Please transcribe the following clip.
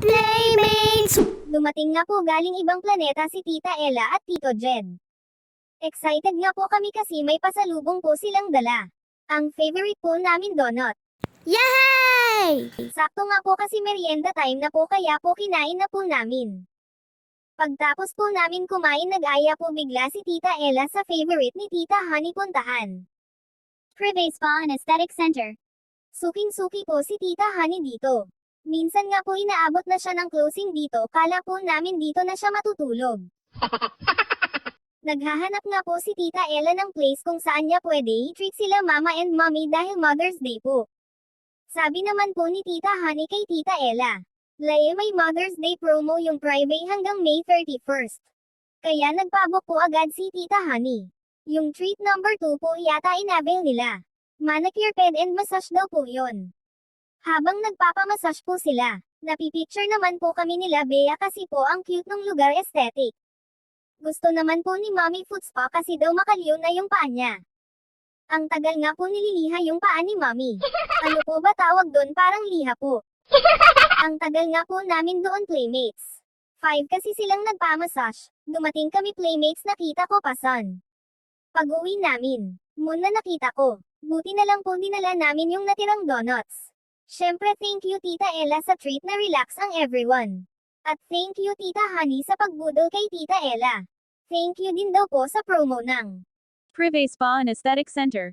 Playmates! Dumating nga po galing ibang planeta si Tita Ella at Tito Jed. Excited nga po kami kasi may pasalubong po silang dala. Ang favorite po namin donut. Yay! Sakto nga po kasi merienda time na po kaya po kinain na po namin. Pagtapos po namin kumain nag-aya po bigla si Tita Ella sa favorite ni Tita Honey puntahan. Privé Spa and Aesthetic Center. Suking-suki po si Tita Honey dito. Minsan nga po inaabot na siya ng closing dito, kala po namin dito na siya matutulog. Naghahanap nga po si Tita Ella ng place kung saan niya pwede i-treat sila mama and mommy dahil Mother's Day po. Sabi naman po ni Tita Honey kay Tita Ella, Lae may Mother's Day promo yung private hanggang May 31st. Kaya nagpabook po agad si Tita Honey. Yung treat number 2 po yata inavail nila. Manicure ped and massage daw po yun. Habang nagpapamassage po sila, napipicture naman po kami nila Bea kasi po ang cute ng lugar aesthetic. Gusto naman po ni Mommy Foot Spa kasi daw makaliw na yung paa niya. Ang tagal nga po nililiha yung paa ni Mommy. Ano po ba tawag doon, parang liha po. Ang tagal nga po namin doon playmates. 5 kasi silang nagpamassage. Dumating kami playmates nakita ko pa son. Pag-uwi namin, muna nakita ko. Buti na lang po dinala namin yung natirang donuts. Syempre thank you Tita Ella sa treat na relax ang everyone. At thank you Tita Honey sa pagbudol kay Tita Ella. Thank you din daw po sa promo ng Privé Spa and Aesthetic Center.